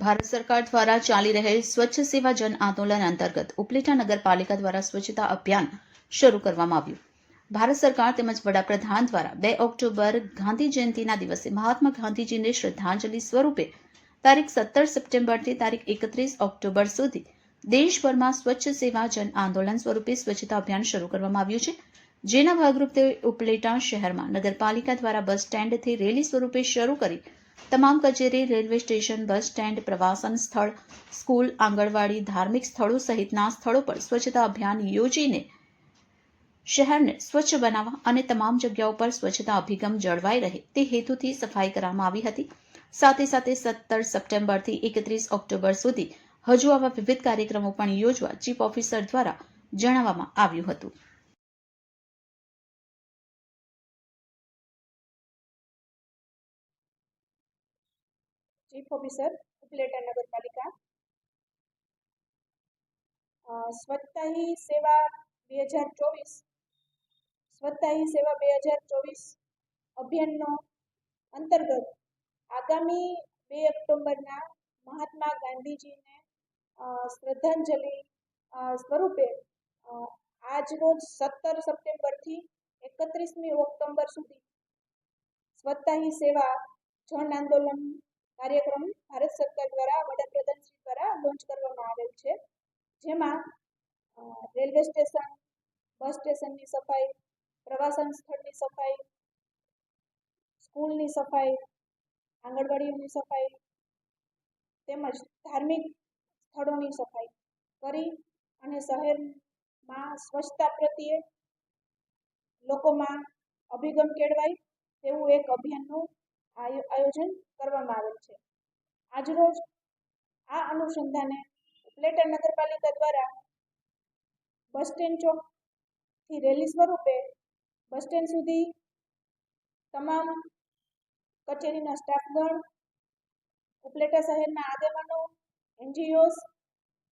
ભારત સરકાર દ્વારા ચાલી રહેલ સ્વચ્છ સેવા જન આંદોલન અંતર્ગત ઉપલેટા નગરપાલિકા દ્વારા સ્વચ્છતા અભિયાન શરૂ કરવામાં આવ્યું. ભારત સરકાર તેમજ વડાપ્રધાન દ્વારા 2 ઓક્ટોબર ગાંધી જયંતિના દિવસે મહાત્મા ગાંધીજીને શ્રદ્ધાંજલિ સ્વરૂપે તારીખ 17 સપ્ટેમ્બરથી તારીખ 31 ઓક્ટોબર સુધી દેશભરમાં સ્વચ્છ સેવા જન આંદોલન સ્વરૂપે સ્વચ્છતા અભિયાન શરૂ કરવામાં આવ્યું છે. જેના ભાગરૂપે ઉપલેટા શહેરમાં નગરપાલિકા દ્વારા બસ સ્ટેન્ડથી રેલી સ્વરૂપે શરૂ કરી તમામ કચેરી, રેલવે સ્ટેશન, બસ સ્ટેન્ડ, પ્રવાસન સ્થળ, સ્કૂલ, આંગણવાડી, ધાર્મિક સ્થળો સહિતના સ્થળો પર સ્વચ્છતા અભિયાન યોજીને શહેરને સ્વચ્છ બનાવવા અને તમામ જગ્યાઓ પર સ્વચ્છતા અભિગમ જળવાઈ રહે તે હેતુથી સફાઈ કરવામાં આવી હતી. સાથે સાથે 17 સપ્ટેમ્બરથી 31 ઓક્ટોબર સુધી હજુ આવા વિવિધ કાર્યક્રમો પણ યોજવા ચીફ ઓફિસર દ્વારા જણાવવામાં આવ્યું હતું. चीफ ऑफिसर उपलेटा नगर पालिका स्वच्छता ही सेवा 2024 स्वच्छता ही सेवा 2024 अभियान अंतर्गत आगामी 2 ऑक्टोबरना महात्मा गांधीजी ने श्रद्धांजलि स्वरूपे आज रोज 17 सप्टेम्बर थी 31 ऑक्टोबर सुधी स्वच्छता ही सेवा जन आंदोलन कार्यक्रम भारत सरकार द्वारा वडाप्रधान श्री द्वारा लॉन्च करवामां आवेल छे. जेमां रेलवे स्टेशन, बस स्टेशननी सफाई, प्रवासन स्थळनी सफाई, स्कूलनी सफाई, आंगणवाड़ीनी सफाई તેમજ ધાર્મિક સ્થળોની સફાઈ કરી અને શહેરમાં સ્વચ્છતા પ્રત્યે લોકોમાં અભિગમ કેળવાય તેવું એક અભિયાનનું આયોજન કરવામાં આવેલ છે. આજરોજ આ અનુસંધાને ઉપલેટા નગરપાલિકા દ્વારા બસ સ્ટેન્ડ ચોકથી રેલી સ્વરૂપે બસ સ્ટેન્ડ સુધી તમામ કચેરીના સ્ટાફગણ, ઉપલેટા શહેરના આગેવાનો, એનજીઓસ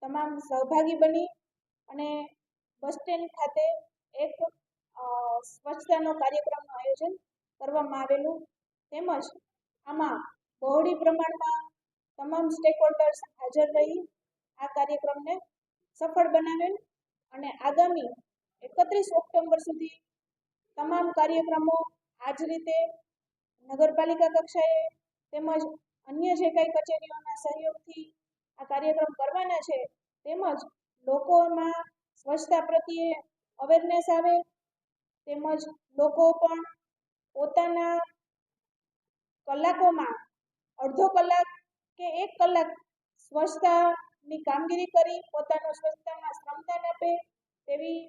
તમામ સહભાગી બની અને બસ સ્ટેન્ડ ખાતે એક સ્વચ્છતાનો કાર્યક્રમનું આયોજન કરવામાં આવેલું. તેમજ આમાં બહોળી પ્રમાણમાં તમામ સ્ટેક હોલ્ડર્સ હાજર રહી આ કાર્યક્રમને સફળ બનાવેલ અને આગામી 31 ઓક્ટોબર સુધી તમામ કાર્યક્રમો આ જ રીતે નગરપાલિકા કક્ષાએ તેમજ અન્ય જે કંઈ કચેરીઓના સહયોગથી આ કાર્યક્રમ કરવાના છે તેમજ લોકોમાં સ્વચ્છતા પ્રત્યે અવેરનેસ આવે તેમજ લોકો પણ પોતાના કલાકોમાં અડધો કલાક કે 1 કલાક સ્વચ્છતાની કામગીરી કરી પોતાનું સ્વચ્છતામાં શ્રમદાન આપે તેવી